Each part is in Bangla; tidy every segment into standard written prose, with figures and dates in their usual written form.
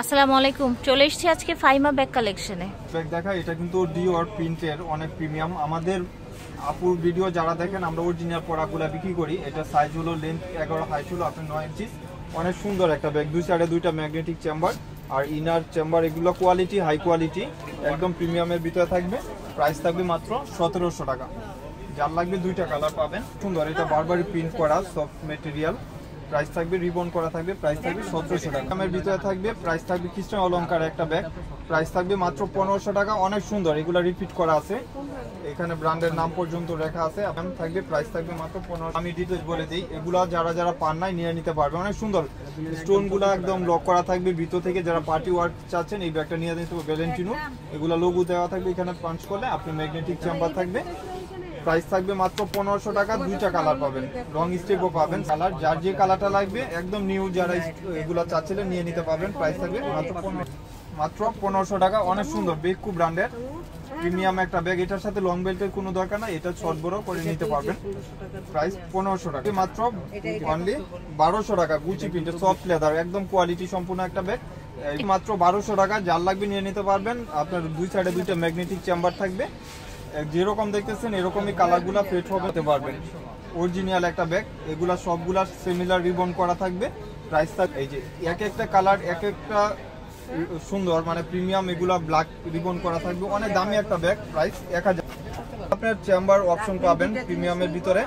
আসসালামু আলাইকুম, চলে এসেছি আজকে ফাইমা ব্যাগ কালেকশনে। ব্যাগ দেখা, এটা কিন্তু ডিওর প্রিন্টের অনেক প্রিমিয়াম। আমাদের আপুর ভিডিও যারা দেখেন, আমরা অরিজিনাল প্রোডাক্টগুলো বিক্রি করি। এটা সাইজ হলো লেন্থ 11, হাইট হলো আপনার 9 ইঞ্চি। অনেক সুন্দর একটা ব্যাগ, দুই সাইডে দুইটা ম্যাগনেটিক চেম্বার আর ইনার চেম্বার। এগুলো কোয়ালিটি হাই কোয়ালিটি, একদম প্রিমিয়ামের ভিতরে থাকবে। প্রাইস থাকবে মাত্র 1700 টাকা। যার লাগবে দুইটা কালার পাবেন। সুন্দর, এটা বারবারই প্রিন্ট করা সফট মেটেরিয়াল। প্রাইস থাকবে রিবন করা থাকবে, প্রাইস থাকবে 1700 টাকা। দামের ভিতরে থাকবে, প্রাইস থাকবে খ্রিস্টান অলংকার একটা ব্যাগ, প্রাইস থাকবে মাত্র 1500 টাকা। অনেক সুন্দর, এগুলো রিপিট করা আছে, এখানে ব্র্যান্ডের নাম পর্যন্ত লেখা আছে। এখন থাকবে, প্রাইস থাকবে মাত্র 1500। আমি ডিটেইলস বলে দিই, এগুলো যারা যারা পান নাই নিয়ে নিতে পারবে। অনেক সুন্দর, স্টোনগুলো একদম লক করা থাকবে ভিতর থেকে। যারা পার্টি ওয়ার্ক চাচ্ছেন এই ব্যাগটা নিয়ে নিতে পারবে। ভ্যালেন্টিনো এগুলো লোগো দেওয়া থাকবে, এখানে পাঞ্চ করলে আপনি ম্যাগনেটিক চেম্বার থাকবে। প্রাইস থাকবে মাত্র 1500 টাকা। দুইটা কালার পাবেন, লং স্টেপও পাবেন। কালার যার যে কালারটা লাগবে, একদম নিউ যারা এগুলো চাচ্ছিলেন নিয়ে নিতে পারবেন। প্রাইস থাকবে মাত্র 1500 টাকা। অনেক সুন্দর বেকু ব্র্যান্ডের প্রিমিয়াম একটা ব্যাগ। এটার সাথে লং বেল্টের কোনো দরকার নাই, এটা শর্ট বড় করে নিতে পারবেন। প্রাইস 1500 টাকা। মাত্র অনলি 1200 টাকা। গুচি প্রিন্টের সফট লেদার, একদম কোয়ালিটি সম্পূর্ণ একটা ব্যাগ, মাত্র 1200 টাকা। যার লাগবে নিয়ে নিতে পারবেন। আপনার দুই সাইডে দুইটা ম্যাগনেটিক চেম্বার থাকবে, যেরকম দেখতেছেন এরকমই কালারগুলা ফিট হতে পারবেন। অরিজিনাল একটা ব্যাগ, এগুলা সবগুলা সিমিলার রিবন করা থাকবে। প্রাইস থাকবে এই যে এক একটা কালার এক একটা সুন্দর, মানে প্রিমিয়াম। এগুলা ব্ল্যাক রিবন করা থাকবে, অনেক দামি একটা ব্যাগ। প্রাইস 1000। আপনার চেম্বার অপশন পাবেন প্রিমিয়ামের ভিতরে,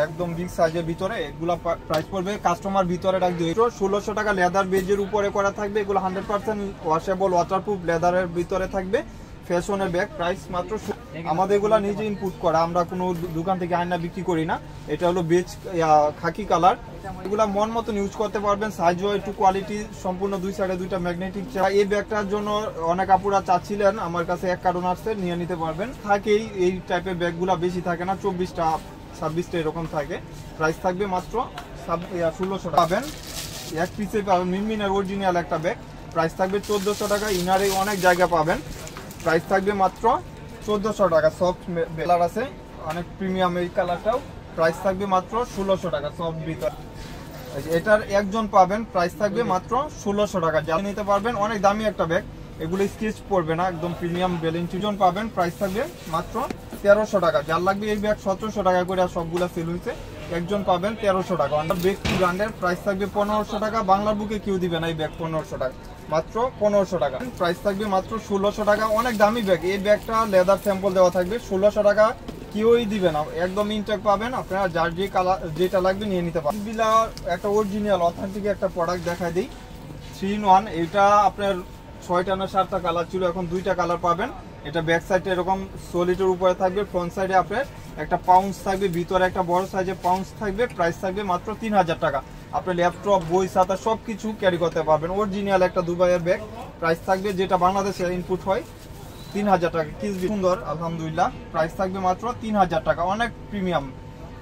একদম বিগ সাইজের ভিতরে। এগুলা প্রাইস পড়বে কাস্টমার ভিতরে রাখ দিয়ে 1600 টাকা। লেদার বেজের উপরে করা থাকবে, এগুলো 100% ওয়াশেবল ওয়াটারপ্রুফ লেদারের ভিতরে থাকবে। ফ্যাশনের ব্যাগ, প্রাইস মাত্র। আমাদের এগুলা নিজে ইনপুট করা, আমরা কোনো দোকান থেকে আয়না বিক্রি করি না। এটা হলো বেজ খাকি কালার। এগুলা মন মতন ইউজ করতে পারবেন। সাইজও একটু কোয়ালিটি সম্পূর্ণ, দুই সাইডে দুইটা ম্যাগনেটিক। এই ব্যাগটার জন্য অনেক আপুরা চাচ্ছিলেন, আমার কাছে এক কারণ আসছে, নিয়ে নিতে পারবেন। থাকেই এই টাইপের ব্যাগগুলা বেশি থাকে না, 24টা 26টা এরকম থাকে। প্রাইস থাকবে মাত্র 1600 পাবেন। এক পিসে পাবেন মিনমিনের অরিজিনাল একটা ব্যাগ, প্রাইস থাকবে 1400 টাকা। ইনারে অনেক জায়গা পাবেন, প্রাইস থাকবে মাত্র 1400 টাকা। সফট কালার আছে, অনেক প্রিমিয়াম এই কালারটাও। প্রাইস থাকবে মাত্র 1600 টাকা। সফট ভিতর এটার একজন পাবেন, প্রাইস থাকবে মাত্র 1600 টাকা। যা নিতে পারবেন, অনেক দামি একটা ব্যাগ, এগুলো স্কেচ পড়বে না, একদম প্রিমিয়াম ভ্যালেন্টিনো পাবেন। প্রাইস থাকবে মাত্র 1300 টাকা। যার লাগবে এই ব্যাগ 1700 টাকা করে, আর সবগুলা সেল হয়েছে। একজন পাবেন 1300 টাকা। ব্যাগ ব্র্যান্ডের, প্রাইস থাকবে 1500 টাকা। বাংলার বুকে কেউ দিবে না এই ব্যাগ 1500 টাকা, মাত্র 1500 টাকা। প্রাইস থাকবে মাত্র 1600 টাকা। অনেক দামি ব্যাগ, এই ব্যাগটা লেদার স্যাম্পল দেওয়া থাকবে। 1600 টাকা কেউই দিবে না, একদম ইনটেক পাবেন। আপনারা যার যে কালার যেটা লাগবে নিয়ে নিতে পারেন। বিলার একটা অরিজিনাল অথেন্টিক একটা প্রোডাক্ট দেখাই দিই, 3-in-1। এটা আপনার 6টা না 7টা কালার ছিল, এখন 2টা কালার পাবেন। এটা ব্যাক সাইডে এরকম সলিডের উপরে থাকবে, ফ্রন্ট সাইডে আপনার একটা পাউন্স থাকবে, ভিতরে একটা বড় সাইজের পাউন্স থাকবে। প্রাইস থাকবে মাত্র 3000 টাকা। আপনি ল্যাপটপ, বই, খাতা সবকিছু ক্যারি করতে পারবেন। অরিজিনাল একটা দুবাইয়ের ব্যাগ, প্রাইস থাকবে যেটা বাংলাদেশে ইনপুট হয় 3000 টাকা। কিসবি সুন্দর, আলহামদুলিল্লাহ। প্রাইস থাকবে মাত্র 3000 টাকা। অনেক প্রিমিয়াম,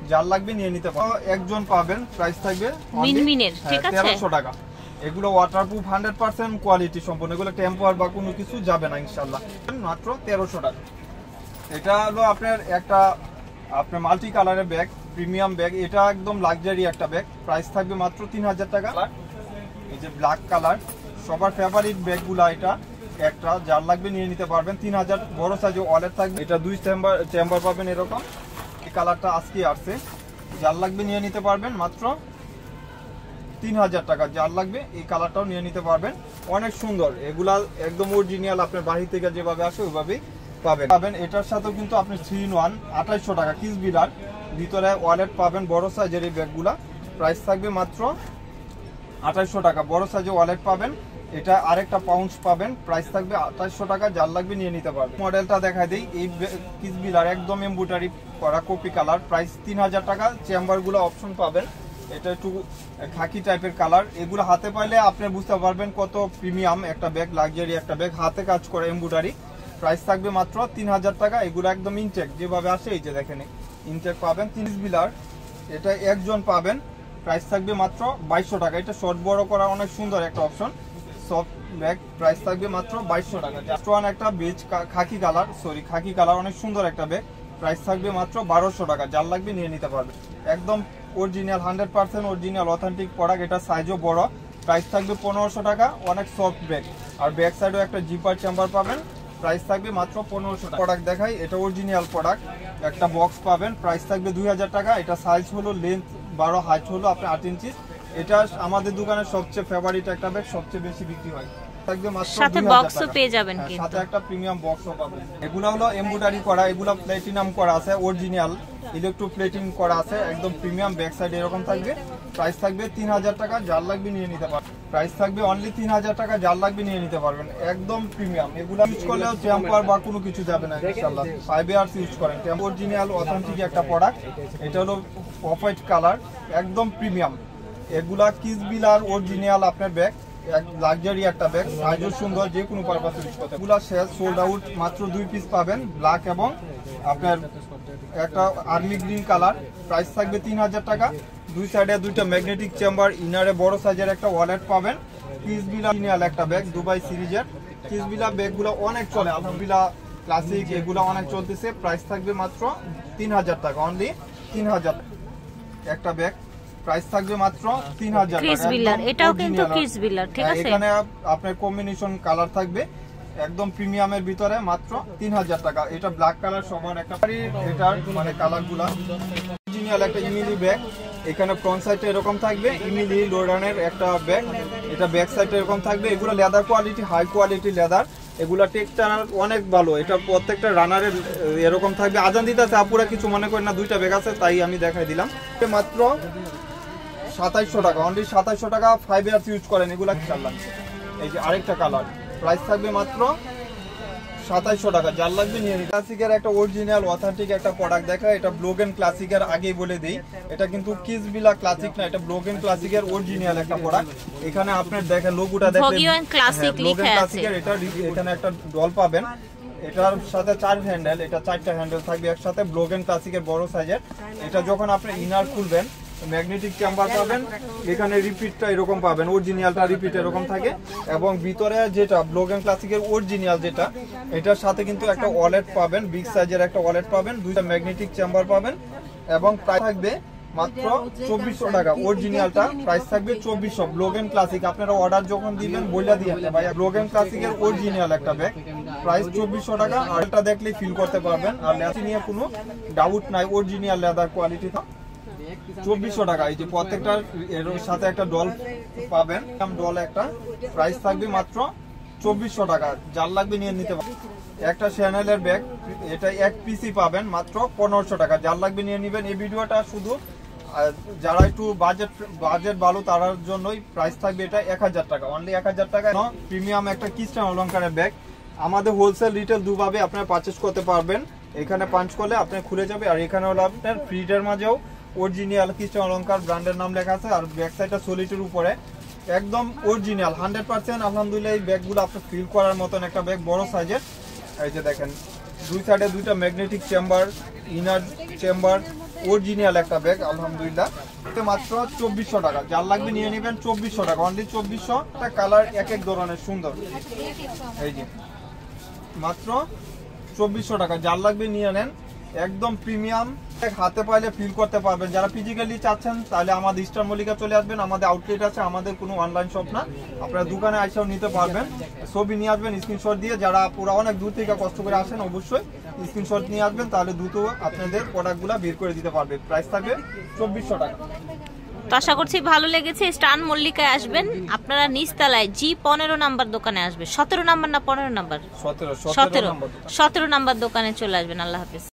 যার লাগবে নিয়ে নিতে পারেন। একজন পাবেন, প্রাইস থাকবে মিনমিনের, ঠিক আছে, 1300 টাকা। এগুলো ওয়াটারপ্রুফ 100% কোয়ালিটি সম্পন্ন, এগুলো টেম্পার বা কোনো কিছু যাবে না ইনশাআল্লাহ। মাত্র 1300 টাকা। এটা হলো আপনার একটা আপনার মাল্টি কালারের ব্যাগ, প্রিমিয়াম ব্যাগ। এটা একদম লাক্সারি একটা ব্যাগ, প্রাইস থাকবে মাত্র 3000 টাকা। এই যে ব্ল্যাক কালার, সবার ফেভারিট ব্যাগগুলা এটা একটা। যার লাগবে নিয়ে নিতে পারবেন। 3000, বড় সাইজে ওয়ালেট থাকবে। এটা দুই চেম্বার পাবেন এরকম। এই কালারটা আজকে আসছে, যার লাগবে নিয়ে নিতে পারবেন মাত্র 3000 টাকা। যার লাগবে এই কালারটাও নিয়ে নিতে পারবেন। অনেক সুন্দর, এগুলা একদম অরিজিনাল, আপনার বাহির থেকে যেভাবে আসে ওইভাবেই পাবেন। এটার সাথেও কিন্তু আপনি 3-in-1 2800 টাকা। কিস বিলার ভিতরে ওয়ালেট পাবেন, বড় সাইজের এই ব্যাগগুলা। প্রাইস থাকবে মাত্র 2800 টাকা। বড় সাইজে ওয়ালেট পাবেন। এটা আরেকটা পাউন্স পাবেন, প্রাইস থাকবে 2800 টাকা। যার লাগবে নিয়ে নিতে পারবেন। মডেলটা দেখাই দিই, এই কিস বিলার একদম এমব্রয়ডারি করা কপি কালার, প্রাইস 3000 টাকা। চেম্বারগুলো অপশন পাবেন, এটা একটু খাকি টাইপের কালার। এগুলো হাতে পাইলে আপনি বুঝতে পারবেন কত প্রিমিয়াম একটা ব্যাগ, লাক্সারি একটা ব্যাগ, হাতে কাজ করে এমব্রয়ডারি। প্রাইস থাকবে মাত্র 3000 টাকা। এগুলো একদম ইনটেক যেভাবে আসে, এই যে দেখেন ইনটেক পাবেন। 30 বিলার, এটা একজন পাবেন, প্রাইস থাকবে মাত্র 2200 টাকা। এটা শর্ট বড় করা অনেক সুন্দর একটা অপশন, সফট ব্যাগ। প্রাইস থাকবে মাত্র 2200 টাকা। জাস্ট ওয়ান একটা বেজ খাকি কালার, অনেক সুন্দর একটা ব্যাগ। প্রাইস থাকবে মাত্র 1200 টাকা। যার লাগবে নিয়ে নিতে পারবে। একদম অরিজিনাল 100% অরিজিনাল অথেন্টিক প্রোডাক্ট। এটা সাইজও বড়, প্রাইস থাকবে 1500 টাকা। অনেক সফট ব্যাগ, আর ব্যাক সাইডেও একটা জিপার চেম্বার পাবেন, প্রাইস থাকবে মাত্র 1500 টাকা। প্রোডাক্ট দেখাই, এটা অরিজিনাল প্রোডাক্ট, একটা বক্স পাবেন, প্রাইস থাকবে 2000 টাকা। এটা সাইজ হলো লেন্থ 12, হাইট হলো আপনার 8 ইঞ্চি। এটা আমাদের দোকানের সবচেয়ে ফেভারিট একটা ব্যাগ, সবচেয়ে বেশি বিক্রি হয়। থাকবে মাত্র সাথে বক্সও পেয়ে যাবেন, কিন্তু সাথে একটা প্রিমিয়াম বক্সও পাবেন। এগুলো হলো এমব্রয়ডারি করা, এগুলো প্লাটিনাম করা আছে, অরিজিনাল ইলেকট্রো প্লেটিং করা আছে, একদম প্রিমিয়াম। ব্যাক সাইড এরকম থাকবে, প্রাইস থাকবে 3000 টাকা। যার লাগবে নিয়ে নিতে পারবেন, প্রাইস থাকবে অনলি 3000 টাকা। যার লাগবে নিয়ে নিতে পারবেন, একদম প্রিমিয়াম। এগুলো ইউজ করলেও টেম্পার বা কোনো কিছু যাবে না ইনশাআল্লাহ। 5 ইয়ার্স ইউজ করেন, অরিজিনাল অথেন্টিক একটা প্রোডাক্ট। এটা হলো অফ হোয়াইট কালার, একদম প্রিমিয়াম। এগুলা কিসবিলার অরিজিনাল আপনার ব্যাগ, লাক্সারি একটা ব্যাগ, সাইজও সুন্দর, যে কোনো পারপাসে ইউজ করতে। এগুলা শেষ সোল্ড আউট, মাত্র 2 পিস পাবেন, ব্ল্যাক এবং আপনার একটা আর্মি গ্রিন কালার। প্রাইস থাকবে 3000 টাকা। দুই সাইডে দুইটা ম্যাগনেটিক চেম্বার, ইনারে বড় সাইজের একটা ওয়ালেট পাবেন। কিসবিলা অরিজিনাল একটা ব্যাগ, দুবাই সিরিজের। কিসবিলা ব্যাগগুলো অনেক চলে, আলহামদুলিল্লাহ ক্লাসিক, এগুলো অনেক চলতেছে। প্রাইস থাকবে মাত্র 3000 টাকা, অনলি 3000 একটা ব্যাগ। প্রাইস থাকবে মাত্র 3000 টাকা। এটাও কিন্তু কিসবিলার, ঠিক আছে। এখানে আপনার কম্বিনেশন কালার থাকবে, একদম প্রিমিয়ামের ভিতরে, মাত্র 3000 টাকা। এটা ব্ল্যাক কালার সমান একটা, এটার মানে কালারগুলো অরিজিনাল একটা ইমিলি ব্যাগ। এখানে ফ্রন্ট সাইডে এরকম থাকবে, ইমিলি লোডানের একটা ব্যাগ। এটা ব্যাক সাইডে এরকম থাকবে। এগুলো leather quality, high quality leather. এগুলা টেক্সচার অনেক ভালো। এটা প্রত্যেকটা রানারের এরকম থাকবে। আজান দিতে আছে আপুরা, কিছু মনে করেন না, দুইটা ব্যাগ আছে তাই আমি দেখাই দিলাম। মাত্র 2700 টাকা, অনলি 2700 টাকা। 5 ইয়ার্স ইউজ করেন এগুলা ইনশাআল্লাহ। এই যে আরেকটা কালার, প্রাইস থাকবে মাত্র 2700 টাকা। যার লাগবে নিয়ে নিন। ক্লাসিকের একটা অরিজিনাল অথেন্টিক একটা প্রোডাক্ট দেখা, এটা ব্লোগেন ক্লাসিকের, আগেই বলে দেই এটা কিন্তু কিসবিলা ক্লাসিক না, এটা ব্লোগেন ক্লাসিকের অরিজিনাল একটা প্রোডাক্ট। এখানে আপনার দেখেন লোগোটা দেখেন, ব্লোগেন ক্লাসিকের। এটা এখানে একটা ডল পাবেন, এটার সাথে 4 হ্যান্ডেল, এটা 4টা হ্যান্ডেল থাকবে একসাথে, ব্লোগেন ক্লাসিকের বড় সাইজের। এটা যখন আপনি ইনার খুলবেন, ম্যাগনেটিক চেম্বার পাবেন, এখানে রিপিটটা এরকম পাবেন, অরিজিনালটা রিপিট এরকম থাকে। এবং ভিতরে যেটা ব্লোগেন ক্লাসিকের অরিজিনাল যেটা, এটার সাথে কিন্তু একটা ওয়ালেট পাবেন, বিগ সাইজের একটা ওয়ালেট পাবেন, দুইটা ম্যাগনেটিক চেম্বার পাবেন। এবং প্রাইস থাকবে মাত্র 2400 টাকা। অরিজিনালটা প্রাইস থাকবে 2400। ব্লোগেন ক্লাসিক আপনারা অর্ডার যখন দিবেন বইলা দিয়ে ভাই, ব্লোগেন ক্লাসিকের অরিজিনাল একটা ব্যাগ, প্রাইস 2400 টাকা। আর এটা দেখলে ফিল করতে পারবেন, আর লেদার নিয়ে কোনো ডাউট নাই, অরিজিনাল লেদার কোয়ালিটি। 2400 টাকা। এই যে প্রত্যেকটার এর সাথে একটা ডল পাবেন, ডল একটা, প্রাইস থাকবে মাত্র 2400 টাকা। যার লাগবে নিয়ে নিতে পারবেন। একটা চ্যানেলের ব্যাগ, এটা এক পিসি পাবেন মাত্র 1500 টাকা। যার লাগবে নিয়ে নেবেন। এই ভিডিওটা শুধু যারা একটু বাজেট ভালো তার জন্যই। প্রাইস থাকবে এটা 1000 টাকা, অনলি 1000 টাকা। প্রিমিয়াম একটা কিস্টান অলংকারের ব্যাগ, আমাদের হোলসেল রিটেল দুভাবে আপনারা পারচেজ করতে পারবেন। এখানে পাঞ্চ করলে আপনার খুলে যাবে, আর এখানে হলো আপনার ফ্রিডের মাঝেও অরিজিনাল কিস্টান অলংকার ব্র্যান্ডের নাম লেখা আছে। আর ব্যাক সাইডটা সলিটের উপরে একদম অরিজিনাল 100%। আলহামদুলিল্লাহ এই ব্যাগগুলো আপনার ফিল করার মতন একটা ব্যাগ, বড় সাইজের। এই যে দেখেন, দুই সাইডে দুইটা magnetic chamber, inner chamber, original একটা ব্যাগ আলহামদুলিল্লাহ। এতে মাত্র 2400 টাকা। যার লাগবে নিয়ে নেবেন 2400 টাকা, অনলি 2400 টাকা। কালার এক এক ধরনের সুন্দর। এই যে মাত্র 2400 টাকা। যার লাগবে নিয়ে নেন, একদম প্রিমিয়াম, হাতে পাইলে ফিল করতে পারবেন। যারা ফিজিক্যালি চাচ্ছেন তাহলে আমাদের ইস্টার মল্লিকা চলে আসবেন, আমাদের আউটলেট আছে, আমাদের কোনো অনলাইন শপ না। আপনারা দোকানে আইসাও নিতে পারবেন, ছবি নিয়ে আসবেন স্ক্রিনশট দিয়ে। যারা পুরো অনেক দূর থেকে কষ্ট করে আসেন অবশ্যই স্ক্রিনশট নিয়ে আসবেন, তাহলে দ্রুত আপনাদের প্রোডাক্টগুলো বের করে দিতে পারবে। প্রাইস থাকবে 2400 টাকা। তো আশা করছি ভালো লেগেছে। স্টান মল্লিকায় আসবেন আপনারা, নিচতলায় G15 নাম্বার দোকানে আসবে। 17 নাম্বার না 15 নাম্বার? 17 নাম্বার দোকানে চলে আসবেন। আল্লাহ হাফেজ।